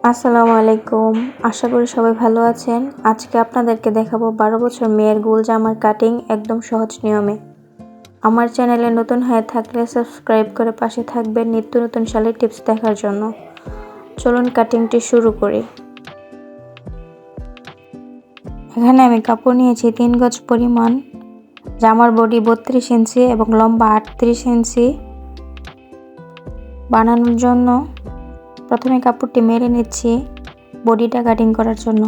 আসসালামু আলাইকুম। আশা করি সবাই ভালো আছেন। আজকে আপনাদেরকে দেখাবো 12 বছর মেয়ের গোল জামার কাটিং একদম সহজ নিয়মে। আমার চ্যানেলে নতুন হয়ে থাকলে সাবস্ক্রাইব করে পাশে থাকবেন নিত্য নতুন শাড়ির টিপস দেখার জন্য। চলুন কাটিংটি শুরু করি। এখানে আমি কাপড় নিয়েছি 3 গজ পরিমাণ। জামার বডি 32 ইঞ্চি এবং লম্বা 38 ইঞ্চি। বানানোর জন্য প্রথমে কাপড়টি মেরে নিচ্ছি বডিটা কাটিং করার জন্য।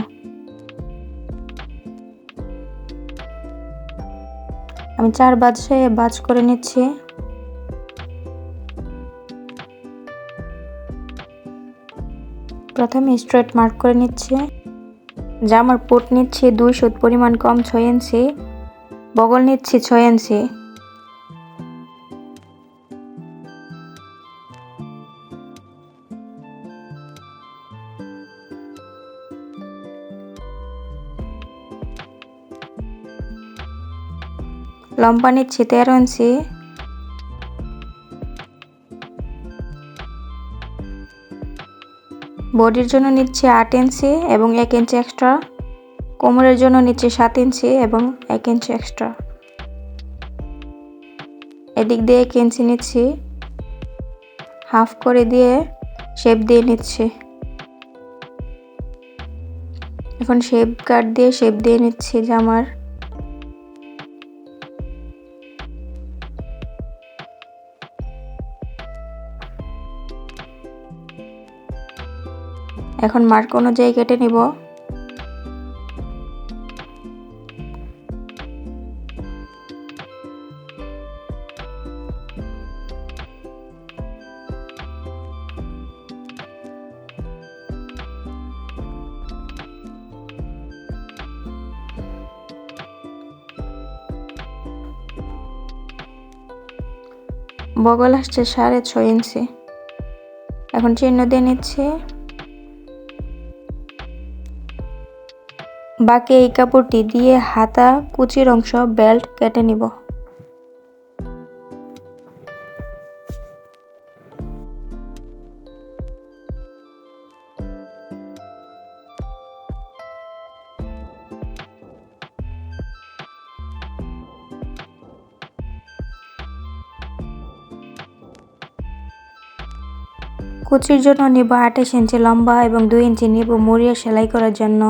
আমি 4 ভাঁজ করে নিচ্ছি। প্রথমে স্ট্রেট মার্ক করে নিচ্ছি। জামার পুট নিচ্ছি 2 সুত পরিমাণ কম 6 ইঞ্চি। বগল নিচ্ছি 6 ইঞ্চি। লম্বা নিচ্ছি 13 ইঞ্চি। বডির জন্য নিচ্ছি 8 ইঞ্চি এবং 1 ইঞ্চি এক্সট্রা। কোমরের জন্য নিচ্ছি 7 ইঞ্চি এবং 1 ইঞ্চি এক্সট্রা। এদিক দিয়ে 1 ইঞ্চি নিচ্ছি। হাফ করে দিয়ে শেপ দিয়ে নিচ্ছি। এখন শেপ কাট দিয়ে শেপ দিয়ে নিচ্ছি জামার। এখন মার্ক অনুযায়ী কেটে নিব। বগল আসছে 6.5 ইঞ্চি। এখন চিহ্ন দিয়ে নিচ্ছি। বাকি এই কাপড়টি দিয়ে হাতা কুচির অংশ বেল্ট কেটে নিব। কুচির জন্য নিব 28 ইঞ্চি লম্বা এবং 2 ইঞ্চি নিব মুড়িয়ে সেলাই করার জন্য।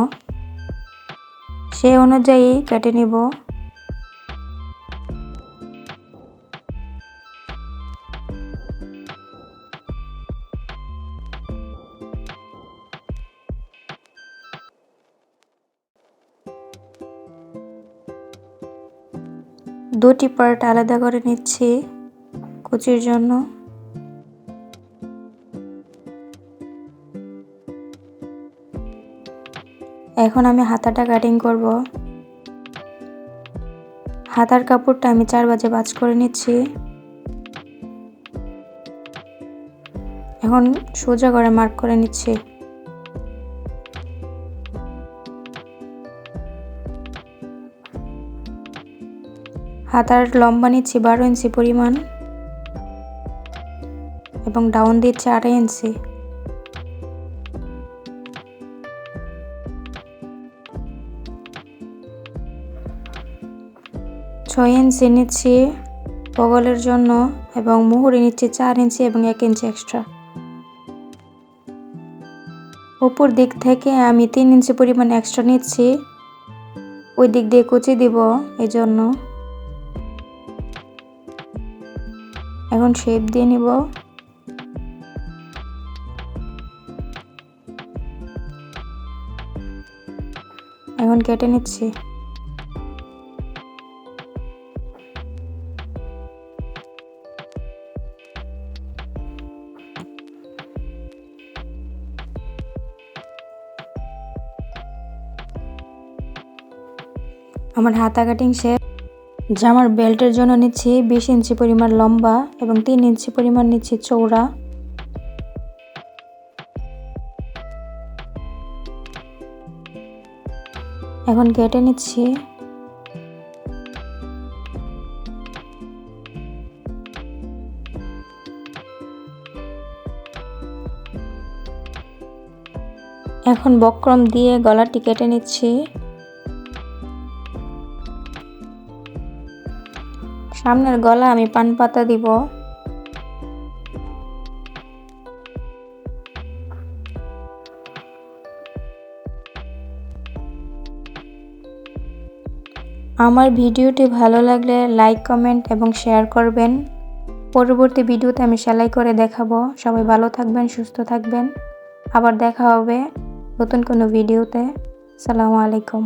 সেই অনুযায়ী কেটে নিব। দুটি পার্ট আলাদা করে নিচ্ছি কুচির জন্য। এখন আমি হাতাটা কাটিং করব। হাতার কাপড়টা আমি 4 ভাঁজ করে নিচ্ছি। এখন সোজা করে মার্ক করে নিচ্ছি। হাতার লম্বা নিচ্ছি 12 ইঞ্চি পরিমাণ এবং ডাউন দিচ্ছি 8 ইঞ্চি। ছয় ইঞ্চি নিচ্ছি বগলের জন্য এবং মুহুরি নিচ্ছি 4 ইঞ্চি এবং 1 ইঞ্চি এক্সট্রা। উপর দিক থেকে আমি 3 ইঞ্চি পরিমাণ এক্সট্রা নিচ্ছি। ওই দিক দিয়ে কুচি দিব এই জন্য। এখন শেপ দিয়ে নিব। এখন কেটে নিচ্ছি। আমার হাতা কাটিং শেষ। জামার বেল্টের জন্য নিচ্ছি 20 ইঞ্চি পরিমাণ লম্বা এবং 3 ইঞ্চি পরিমাণ নিচ্ছি চওড়া। এখন কেটে নিচ্ছি। এখন বক্রম দিয়ে গলাটি কেটে নিচ্ছি। সামনের গলা আমি পান পাতা দিব। আমার ভিডিওটি ভালো লাগলে লাইক, কমেন্ট এবং শেয়ার করবেন। পরবর্তী ভিডিওতে আমি সেলাই করে দেখাবো। সবাই ভালো থাকবেন, সুস্থ থাকবেন। আবার দেখা হবে নতুন কোনো ভিডিওতে। আসসালামু আলাইকুম।